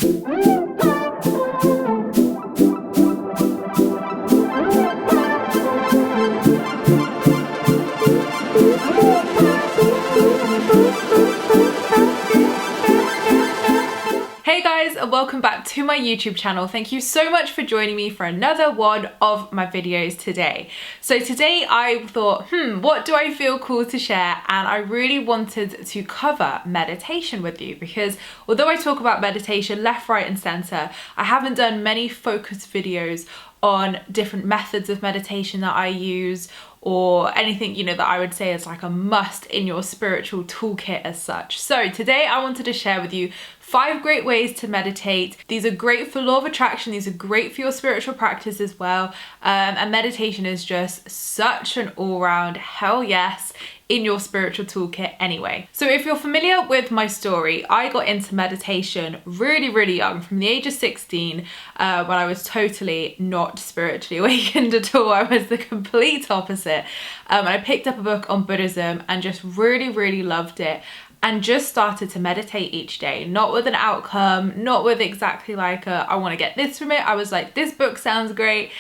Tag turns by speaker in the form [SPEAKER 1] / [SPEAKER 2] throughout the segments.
[SPEAKER 1] Hey guys, and welcome back to my YouTube channel. Thank you so much for joining me for another one of my videos today. So today I thought, what do I feel cool to share? And I really wanted to cover meditation with you because although I talk about meditation left, right, and center, I haven't done many focused videos on different methods of meditation that I use or anything, you know, that I would say is like a must in your spiritual toolkit as such. So today I wanted to share with you 5 great ways to meditate. These are great for law of attraction. These are great for your spiritual practice as well. And meditation is just such an all-round hell yes in your spiritual toolkit anyway. So if you're familiar with my story, I got into meditation really young, from the age of 16, when I was totally not spiritually awakened at all. I was the complete opposite. I picked up a book on Buddhism and just really loved it, and just started to meditate each day, not with an outcome, not with exactly like I want to get this from it. I was like, this book sounds great.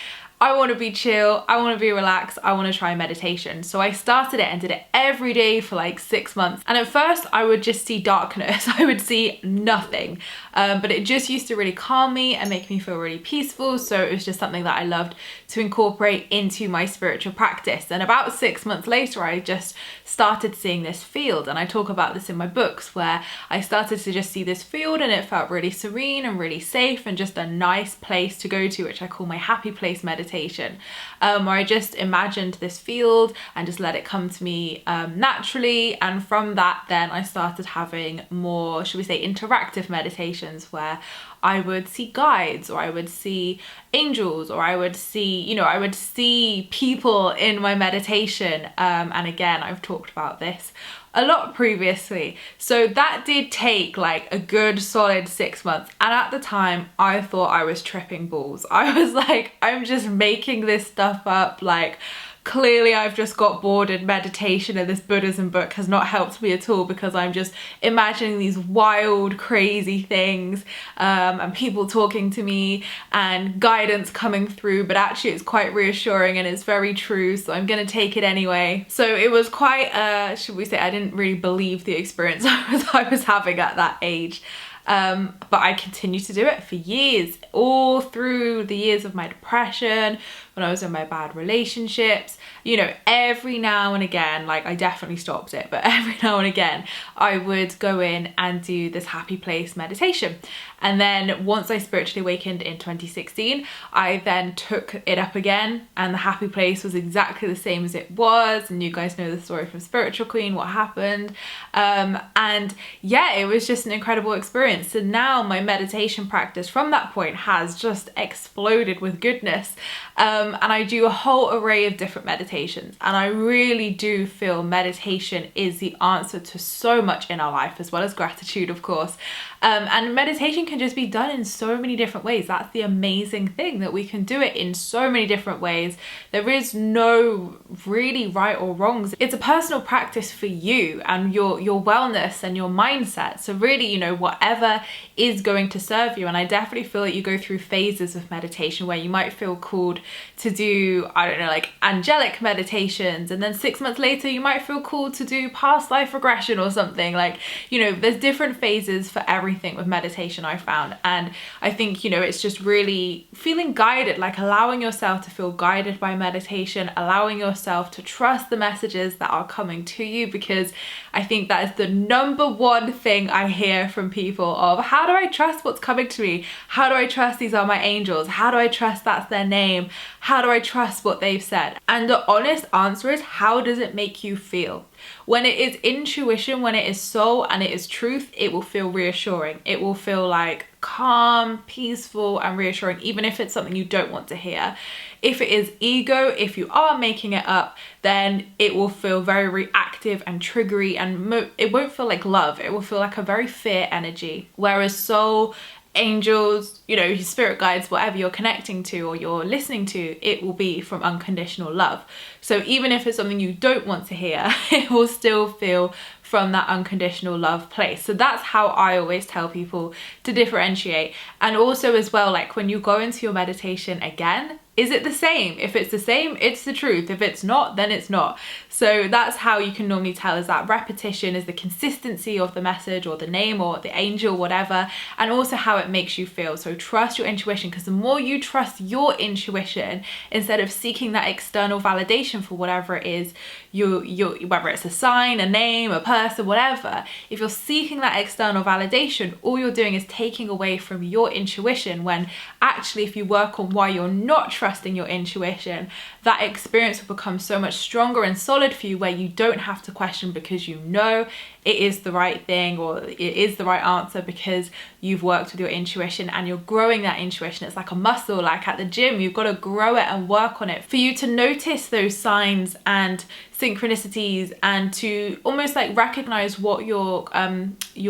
[SPEAKER 1] I want to be chill, I want to be relaxed, I want to try meditation. So I started it and did it every day for like 6 months. And at first I would just see darkness, I would see nothing. But it just used to really calm me and make me feel really peaceful. So it was just something that I loved to incorporate into my spiritual practice. And about 6 months later, I just started seeing this field. And I talk about this in my books, where I started to just see this field and it felt really serene and really safe and just a nice place to go to, which I call my happy place meditation. Where I just imagined this field and just let it come to me naturally. And from that, then I started having more, should we say, interactive meditations, where I would see guides, or I would see angels, or I would see, you know, I would see people in my meditation. And again, I've talked about this a lot previously. So that did take like a good solid 6 months. And at the time I thought I was tripping balls. I was like, I'm just making this stuff up. Like, clearly I've just got bored in meditation and this Buddhism book has not helped me at all, because I'm just imagining these wild, crazy things and people talking to me and guidance coming through, but actually it's quite reassuring and it's very true, so I'm gonna take it anyway. So it was quite, should we say, I didn't really believe the experience I was having at that age. But I continued to do it for years, all through the years of my depression, when I was in my bad relationships. You know, every now and again, like, I definitely stopped it, but every now and again I would go in and do this happy place meditation. And then once I spiritually awakened in 2016, I then took it up again, and the happy place was exactly the same as it was. And you guys know the story from Spiritual Queen, what happened. And yeah, it was just an incredible experience. So now my meditation practice from that point has just exploded with goodness. And I do a whole array of different meditations, and I really do feel meditation is the answer to so much in our life, as well as gratitude, of course. And meditation can just be done in so many different ways. That's the amazing thing, that we can do it in so many different ways. There is no really right or wrongs. It's a personal practice for you and your wellness and your mindset. So really, you know, whatever is going to serve you. And I definitely feel that you go through phases of meditation where you might feel called to do, I don't know, like angelic meditations, and then 6 months later you might feel called to do past life regression or something. Like, you know, there's different phases for everything with meditation, I found. And I think, you know, it's just really feeling guided, like allowing yourself to feel guided by meditation, allowing yourself to trust the messages that are coming to you, because I think that is the number one thing I hear from people of, how do I trust what's coming to me? How do I trust these are my angels? How do I trust that's their name? How do I trust what they've said? And the honest answer is, how does it make you feel? When it is intuition, when it is soul and it is truth, it will feel reassuring. It will feel like calm, peaceful and reassuring, even if it's something you don't want to hear. If it is ego, if you are making it up, then it will feel very reactive and triggery, and it won't feel like love. It will feel like a very fear energy. Whereas soul, angels, you know, your spirit guides, whatever you're connecting to or you're listening to, it will be from unconditional love. So even if it's something you don't want to hear, it will still feel from that unconditional love place. So that's how I always tell people to differentiate. And also as well, like when you go into your meditation again, is it the same? If it's the same, it's the truth. If it's not, then it's not. So that's how you can normally tell, is that repetition, is the consistency of the message or the name or the angel, whatever, and also how it makes you feel. So trust your intuition, because the more you trust your intuition, instead of seeking that external validation for whatever it is, whether it's a sign, a name, a person, whatever, if you're seeking that external validation, all you're doing is taking away from your intuition, when actually if you work on why you're not trusting your intuition, that experience will become so much stronger and solid for you, where you don't have to question, because you know it is the right thing or it is the right answer, because you've worked with your intuition and you're growing that intuition. It's like a muscle, like at the gym, you've got to grow it and work on it for you to notice those signs and synchronicities, and to almost like recognize what your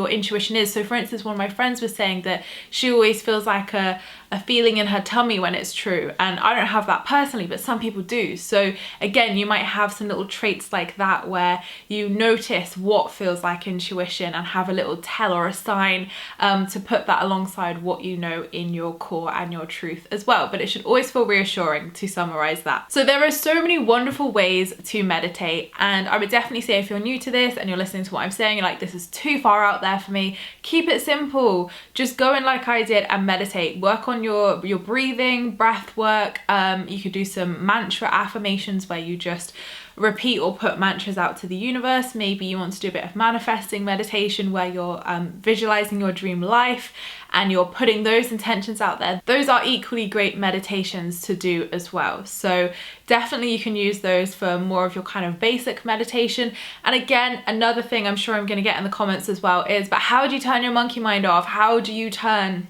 [SPEAKER 1] intuition is. So for instance, one of my friends was saying that she always feels like a feeling in her tummy when it's true, and I don't have that personally, but some people do. So again, you might have some little traits like that, where you notice what feels like intuition and have a little tell or a sign to put that alongside what you know in your core and your truth as well. But it should always feel reassuring, to summarize that. So there are so many wonderful ways to meditate, and I would definitely say, if you're new to this and you're listening to what I'm saying, you're like, this is too far out there for me, keep it simple. Just go in like I did and meditate. Work on your breathing, breath work. You could do some mantra affirmations where you just repeat or put mantras out to the universe. Maybe you want to do a bit of manifesting meditation where you're visualizing your dream life and you're putting those intentions out there. Those are equally great meditations to do as well. So definitely you can use those for more of your kind of basic meditation. And again, another thing I'm sure I'm going to get in the comments as well is, but how do you turn your monkey mind off? How do you turn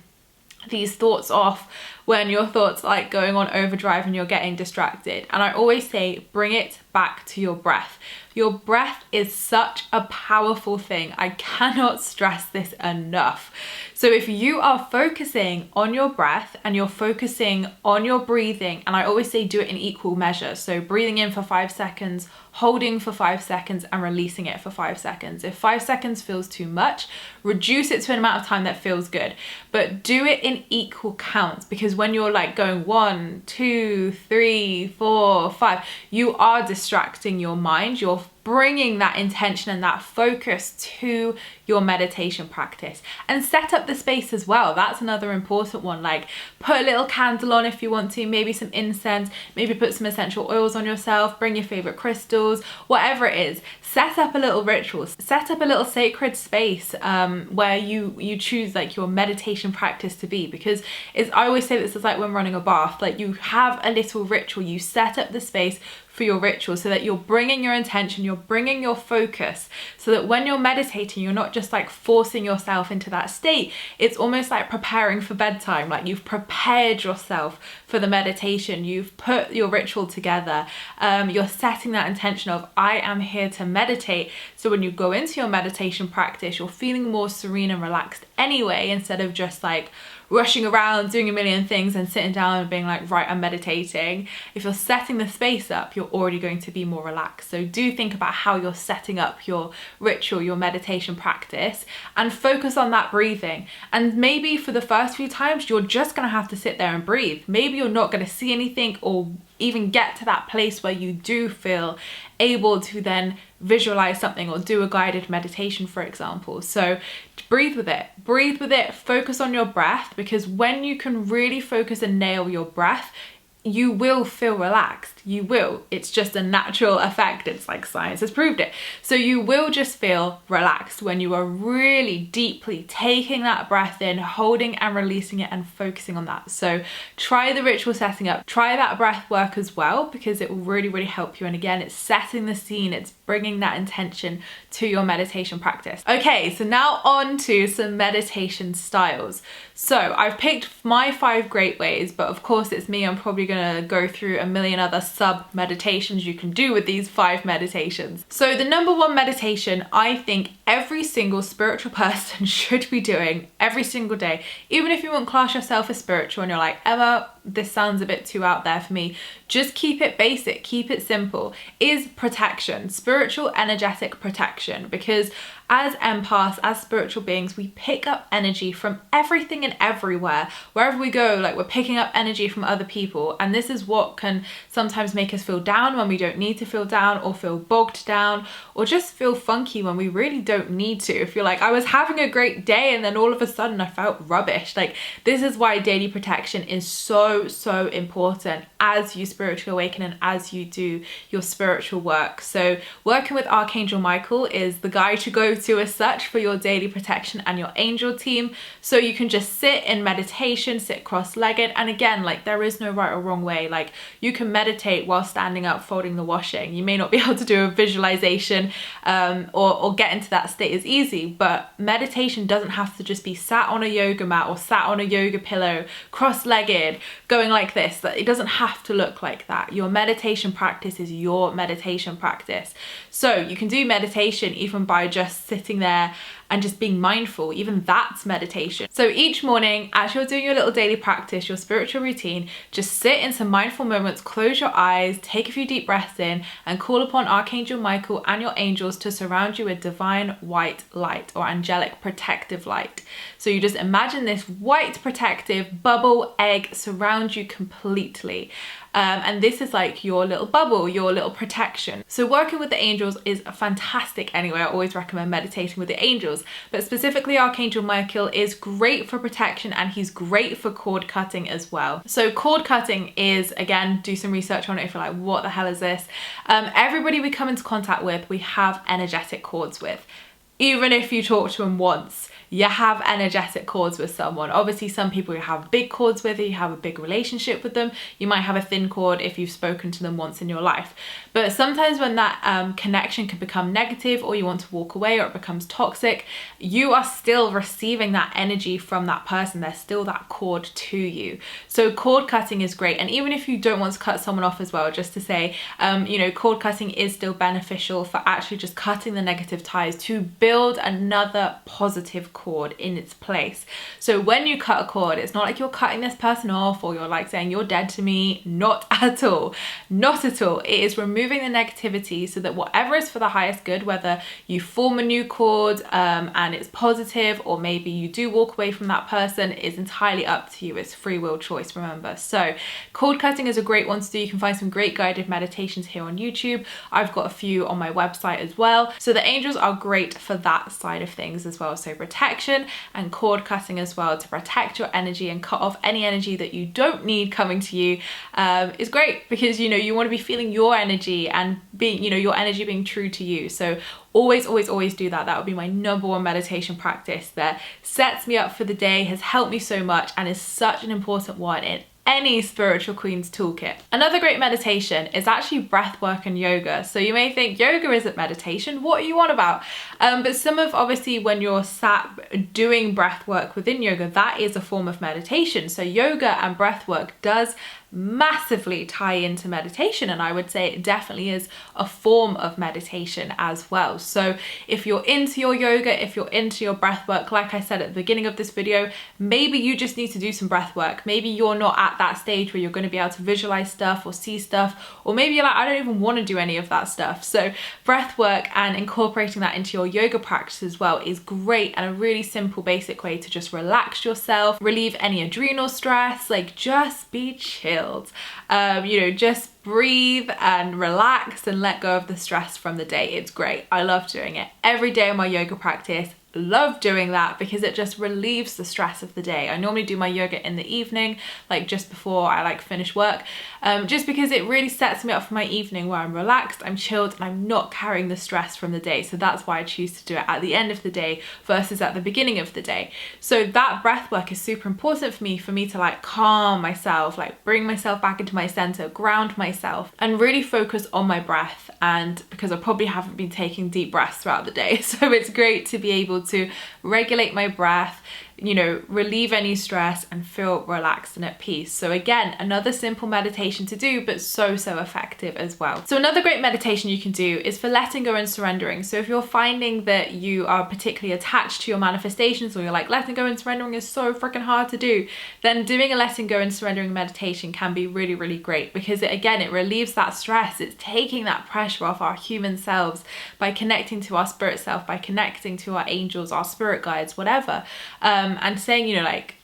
[SPEAKER 1] these thoughts off when your thoughts are like going on overdrive and you're getting distracted? And I always say, bring it back to your breath. Your breath is such a powerful thing. I cannot stress this enough. So if you are focusing on your breath and you're focusing on your breathing, and I always say do it in equal measure. So breathing in for 5 seconds, holding for 5 seconds, and releasing it for 5 seconds. If 5 seconds feels too much, reduce it to an amount of time that feels good. But do it in equal counts, because when you're like going 1, 2, 3, 4, 5, you are distracting your mind. You're bringing that intention and that focus to your meditation practice. And set up the space as well. That's another important one. Like put a little candle on if you want to, maybe some incense, maybe put some essential oils on yourself, bring your favorite crystals, whatever it is. Set up a little ritual, set up a little sacred space where you choose like your meditation practice to be, because I always say this is like when running a bath, like you have a little ritual, you set up the space for your ritual so that you're bringing your intention, you're bringing your focus, so that when you're meditating, you're not just like forcing yourself into that state. It's almost like preparing for bedtime, like you've prepared yourself for the meditation, you've put your ritual together, you're setting that intention of I am here to meditate. So when you go into your meditation practice, you're feeling more serene and relaxed anyway, instead of just like rushing around doing a million things and sitting down and being like, right, I'm meditating. If you're setting the space up, you're already going to be more relaxed. So do think about how you're setting up your ritual, your meditation practice, and focus on that breathing. And maybe for the first few times, you're just gonna have to sit there and breathe. Maybe you're not gonna see anything or even get to that place where you do feel able to then visualize something or do a guided meditation, for example. So breathe with it, focus on your breath, because when you can really focus and nail your breath, you will feel relaxed. You will. It's just a natural effect. It's like science has proved it. So you will just feel relaxed when you are really deeply taking that breath in, holding and releasing it, and focusing on that. So try the ritual setting up. Try that breath work as well, because it will really, really help you. And again, it's setting the scene. It's bringing that intention to your meditation practice. Okay, so now on to some meditation styles. So I've picked my 5 great ways, but of course it's me. I'm probably gonna go through a million other sub meditations you can do with these 5 meditations. So the number 1 meditation I think every single spiritual person should be doing every single day, even if you won't class yourself as spiritual and you're like, Emma, this sounds a bit too out there for me, just keep it basic, keep it simple, is protection. Spiritual spiritual energetic protection, because as empaths, as spiritual beings, we pick up energy from everything and everywhere. Wherever we go, like, we're picking up energy from other people, and this is what can sometimes make us feel down when we don't need to feel down, or feel bogged down, or just feel funky when we really don't need to. If you're like, I was having a great day and then all of a sudden I felt rubbish. Like, this is why daily protection is so important as you spiritually awaken and as you do your spiritual work. So working with Archangel Michael is the guy to go to as such for your daily protection and your angel team. So you can just sit in meditation, sit cross-legged, and again, like, there is no right or wrong way. Like, you can meditate while standing up folding the washing. You may not be able to do a visualization or get into that state as easy, but meditation doesn't have to just be sat on a yoga mat or sat on a yoga pillow cross-legged going like this. It doesn't have to look like that. Your meditation practice is your meditation practice. So you can do meditation even by just sitting there and just being mindful. Even that's meditation. So each morning, as you're doing your little daily practice, your spiritual routine, just sit in some mindful moments, close your eyes, take a few deep breaths in, and call upon Archangel Michael and your angels to surround you with divine white light, or angelic protective light. So you just imagine this white protective bubble egg surround you completely. And this is like your little bubble, your little protection. So working with the angels is fantastic anyway. I always recommend meditating with the angels, but specifically Archangel Michael is great for protection, and he's great for cord cutting as well. So cord cutting is, again, do some research on it if you're like, what the hell is this? Everybody we come into contact with, we have energetic cords with. Even if you talk to them once, you have energetic cords with someone. Obviously, some people you have big cords with, you have a big relationship with them. You might have a thin cord if you've spoken to them once in your life. But sometimes when that connection can become negative, or you want to walk away, or it becomes toxic, you are still receiving that energy from that person. There's still that cord to you. So cord cutting is great. And even if you don't want to cut someone off as well, just to say, you know, cord cutting is still beneficial for actually just cutting the negative ties to build another positive cord in its place. So when you cut a cord, it's not like you're cutting this person off, or you're like saying you're dead to me. Not at all. Not at all. It is removing the negativity so that whatever is for the highest good, whether you form a new cord and it's positive, or maybe you do walk away from that person, is entirely up to you. It's free will choice, remember. So cord cutting is a great one to do. You can find some great guided meditations here on YouTube. I've got a few on my website as well. So the angels are great for that side of things as well. So protection and cord cutting as well, to protect your energy and cut off any energy that you don't need coming to you, is great, because, you know, you want to be feeling your energy and being, you know, your energy being true to you. So always do that. That would be my number one meditation practice that sets me up for the day, has helped me so much, and is such an important one in any spiritual queen's toolkit. Another great meditation is actually breath work and yoga. So you may think yoga isn't meditation, what are you on about? But some of, obviously, when you're sat doing breath work within yoga, that is a form of meditation. So yoga and breath work does massively tie into meditation, and I would say it definitely is a form of meditation as well. So if you're into your yoga, if you're into your breath work, like I said at the beginning of this video, maybe you just need to do some breath work. Maybe you're not at that stage where you're going to be able to visualize stuff or see stuff, or maybe you're like, I don't even want to do any of that stuff. So breath work and incorporating that into your yoga practice as well is great, and a really simple basic way to just relax yourself, relieve any adrenal stress, like just be chill. You know, just breathe and relax and let go of the stress from the day. It's great. I love doing it every day in my yoga practice. Love doing that because it just relieves the stress of the day. I normally do my yoga in the evening, like just before I finish work, just because it really sets me up for my evening where I'm relaxed, I'm chilled, and I'm not carrying the stress from the day. So that's why I choose to do it at the end of the day versus at the beginning of the day. So that breath work is super important for me to calm myself, bring myself back into my center, ground myself, and really focus on my breath. And because I probably haven't been taking deep breaths throughout the day, so it's great to be able to regulate my breath, you know, relieve any stress and feel relaxed and at peace. So again, another simple meditation to do, but so effective as well. So another great meditation you can do is for letting go and surrendering. So if you're finding that you are particularly attached to your manifestations, or you're like, letting go and surrendering is so freaking hard to do, then doing a letting go and surrendering meditation can be really great, because it relieves that stress. It's taking that pressure off our human selves by connecting to our spirit self, by connecting to our angels, our spirit guides, whatever, and saying, you know, like,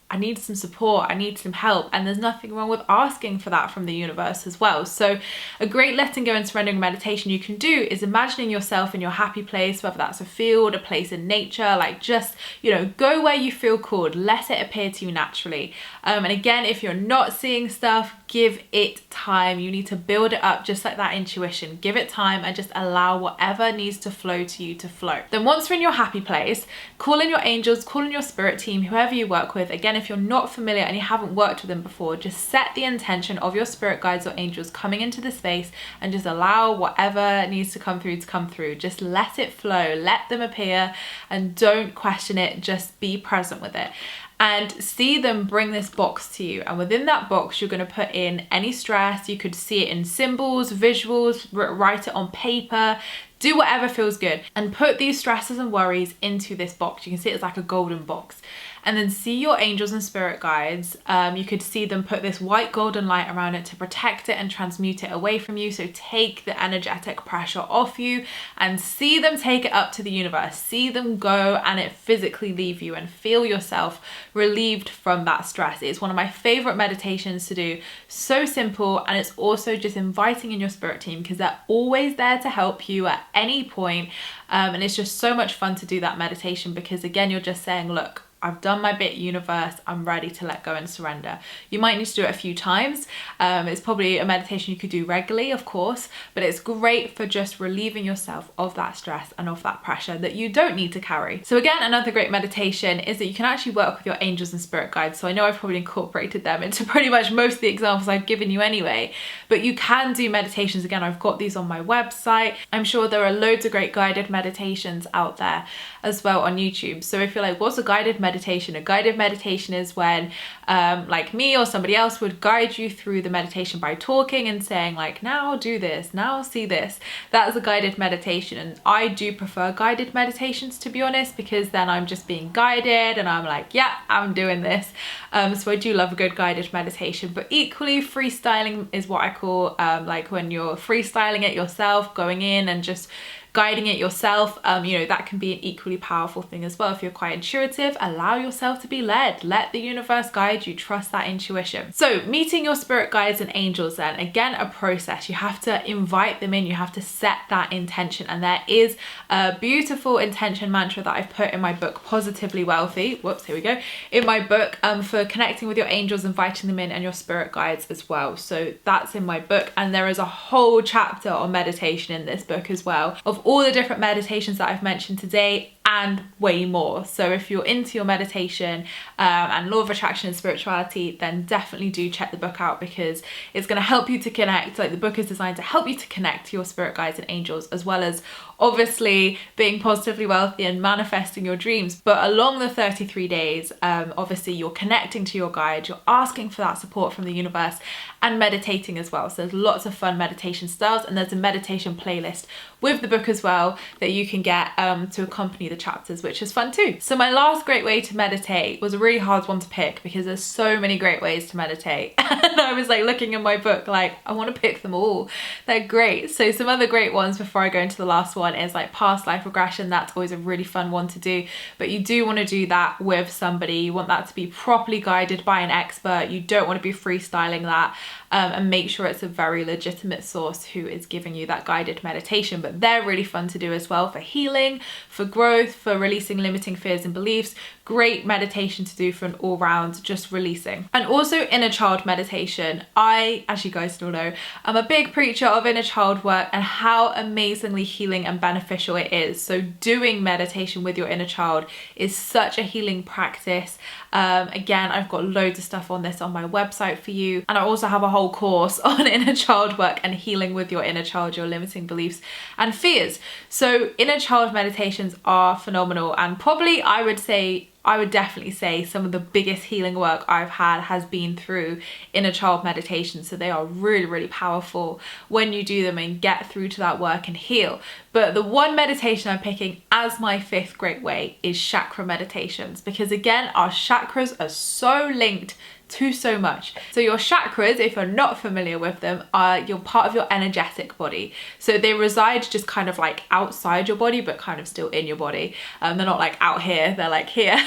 [SPEAKER 1] I need some support, I need some help, and there's nothing wrong with asking for that from the universe as well. So a great letting go and surrendering meditation you can do is imagining yourself in your happy place, whether that's a field, a place in nature, like just, you know, go where you feel called, let it appear to you naturally. And again, if you're not seeing stuff, give it time. You need to build it up, just like that intuition. Give it time and just allow whatever needs to flow to you to flow. Then once you're in your happy place, call in your angels, call in your spirit team, whoever you work with. Again, if you're not familiar and you haven't worked with them before, just set the intention of your spirit guides or angels coming into the space and just allow whatever needs to come through to come through. Just let it flow, let them appear, and don't question it, just be present with it. And see them bring this box to you, and within that box you're going to put in any stress. You could see it in symbols, visuals, write it on paper, do whatever feels good, and put these stresses and worries into this box. You can see it's like a golden box. And then see your angels and spirit guides. You could see them put this white golden light around it to protect it and transmute it away from you. So take the energetic pressure off you, and see them take it up to the universe. See them go and it physically leave you, and feel yourself relieved from that stress. It's one of my favorite meditations to do. So simple, and it's also just inviting in your spirit team, because they're always there to help you at any point. And it's just so much fun to do that meditation, because again, you're just saying, look, I've done my bit, universe, I'm ready to let go and surrender. You might need to do it a few times. It's probably a meditation you could do regularly, of course, but it's great for just relieving yourself of that stress and of that pressure that you don't need to carry. So again, another great meditation is that you can actually work with your angels and spirit guides. So I know I've probably incorporated them into pretty much most of the examples I've given you anyway, but you can do meditations. Again, I've got these on my website. I'm sure there are loads of great guided meditations out there as well on YouTube. So if you're like, what's a guided meditation? A guided meditation is when like me or somebody else would guide you through the meditation by talking and saying, like, now do this, now see this. That is a guided meditation, and I do prefer guided meditations, to be honest, because then I'm just being guided and I'm like, yeah, I'm doing this. So I do love a good guided meditation, but equally freestyling is what I call like when you're freestyling it yourself, going in and just guiding it yourself. You know, that can be an equally powerful thing as well. If you're quite intuitive, allow yourself to be led. Let the universe guide you. Trust that intuition. So meeting your spirit guides and angels, then again, a process. You have to invite them in. You have to set that intention. And there is a beautiful intention mantra that I've put in my book, Positively Wealthy. Whoops, here we go. In my book, for connecting with your angels, inviting them in, and your spirit guides as well. So that's in my book. And there is a whole chapter on meditation in this book as well, of all the different meditations that I've mentioned today and way more. So if you're into your meditation and law of attraction and spirituality, then definitely do check the book out, because it's going to help you to connect. Like, the book is designed to help you to connect to your spirit guides and angels, as well as obviously being positively wealthy and manifesting your dreams. But along the 33 days, obviously you're connecting to your guide, you're asking for that support from the universe, and meditating as well. So there's lots of fun meditation styles, and there's a meditation playlist with the book as well that you can get to accompany the chapters, which is fun too. So my last great way to meditate was a really hard one to pick, because there's so many great ways to meditate. And I was like looking in my book, like, I want to pick them all. They're great. So some other great ones before I go into the last one is like past life regression. That's always a really fun one to do, but you do want to do that with somebody. You want that to be properly guided by an expert. You don't want to be freestyling that. And make sure it's a very legitimate source who is giving you that guided meditation. But they're really fun to do as well for healing, for growth, for releasing limiting fears and beliefs. Great meditation to do for an all-round just releasing. And also inner child meditation. I, as you guys all know, I'm a big preacher of inner child work and how amazingly healing and beneficial it is. So doing meditation with your inner child is such a healing practice. Again, I've got loads of stuff on this on my website for you, and I also have a whole course on inner child work and healing with your inner child, your limiting beliefs and fears. So inner child meditations are phenomenal, and probably I would say I would definitely say some of the biggest healing work I've had has been through inner child meditation. So they are really, really powerful when you do them and get through to that work and heal. But the one meditation I'm picking as my 5th great way is chakra meditations, because again, our chakras are so linked to so much. So your chakras, if you're not familiar with them, are you're part of your energetic body. So they reside just kind of like outside your body, but kind of still in your body. They're not like out here, they're like here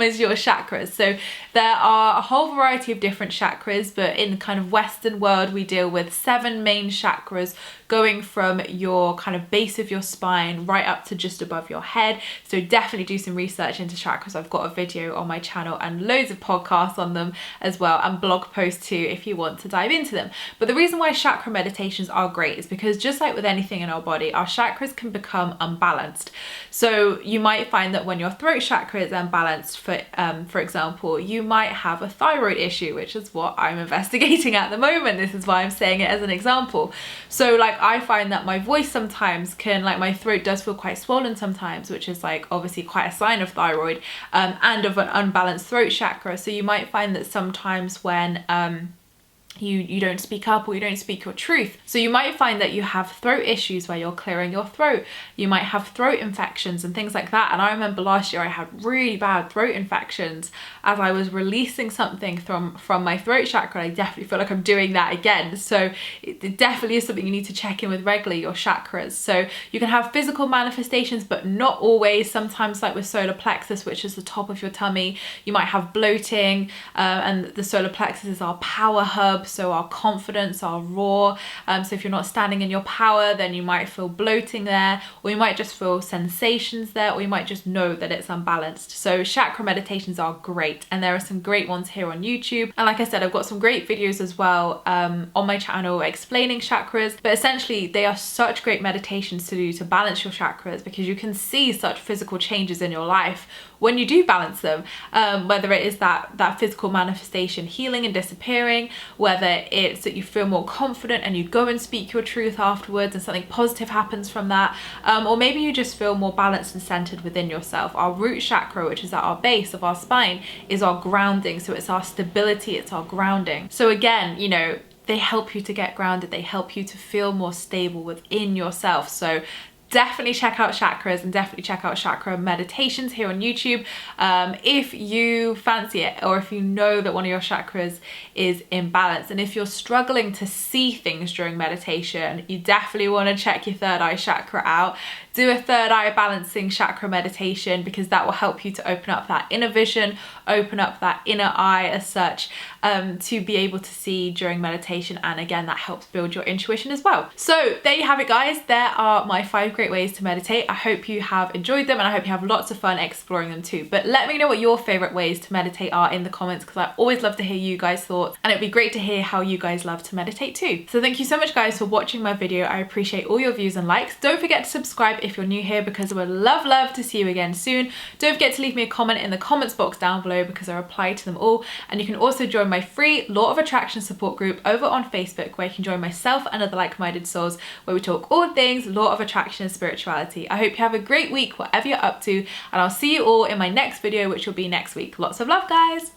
[SPEAKER 1] is your chakras. So there are a whole variety of different chakras, but in kind of Western world, we deal with 7 main chakras going from your kind of base of your spine right up to just above your head. So definitely do some research into chakras. I've got a video on my channel and loads of podcasts on them as well, and blog posts too if you want to dive into them. But the reason why chakra meditations are great is because just like with anything in our body, our chakras can become unbalanced. So you might find that when your throat chakra is unbalanced, for example, you might have a thyroid issue, which is what I'm investigating at the moment. This is why I'm saying it as an example. So like I find that my voice sometimes can, like my throat does feel quite swollen sometimes, which is like obviously quite a sign of thyroid and of an unbalanced throat chakra. So you might find that sometimes when you don't speak up or you don't speak your truth. So you might find that you have throat issues where you're clearing your throat. You might have throat infections and things like that. And I remember last year I had really bad throat infections as I was releasing something from my throat chakra. I definitely feel like I'm doing that again. So it definitely is something you need to check in with regularly, your chakras. So you can have physical manifestations, but not always. Sometimes like with solar plexus, which is the top of your tummy, you might have bloating, and the solar plexus is our power hub. So our confidence, our raw. So if you're not standing in your power, then you might feel bloating there, or you might just feel sensations there, or you might just know that it's unbalanced. So chakra meditations are great, and there are some great ones here on YouTube. And like I said, I've got some great videos as well on my channel explaining chakras, but essentially they are such great meditations to do to balance your chakras, because you can see such physical changes in your life when you do balance them, whether it is that physical manifestation healing and disappearing, whether it's that you feel more confident and you go and speak your truth afterwards and something positive happens from that, or maybe you just feel more balanced and centered within yourself. Our root chakra, which is at our base of our spine, is our grounding. So it's our stability, it's our grounding. So again, you know, they help you to get grounded, they help you to feel more stable within yourself. So definitely check out chakras and definitely check out chakra meditations here on YouTube if you fancy it, or if you know that one of your chakras is imbalanced. And if you're struggling to see things during meditation, you definitely want to check your third eye chakra out. Do a third eye balancing chakra meditation, because that will help you to open up that inner vision, open up that inner eye as such, to be able to see during meditation. And again, that helps build your intuition as well. So there you have it, guys. There are my 5 great ways to meditate. I hope you have enjoyed them, and I hope you have lots of fun exploring them too. But let me know what your favorite ways to meditate are in the comments, because I always love to hear you guys' thoughts, and it'd be great to hear how you guys love to meditate too. So thank you so much, guys, for watching my video. I appreciate all your views and likes. Don't forget to subscribe if you're new here, because I would love to see you again soon. Don't forget to leave me a comment in the comments box down below, because I reply to them all. And you can also join my free Law of Attraction support group over on Facebook, where you can join myself and other like-minded souls, where we talk all things Law of Attraction and spirituality. I hope you have a great week, whatever you're up to, and I'll see you all in my next video, which will be next week. Lots of love, guys.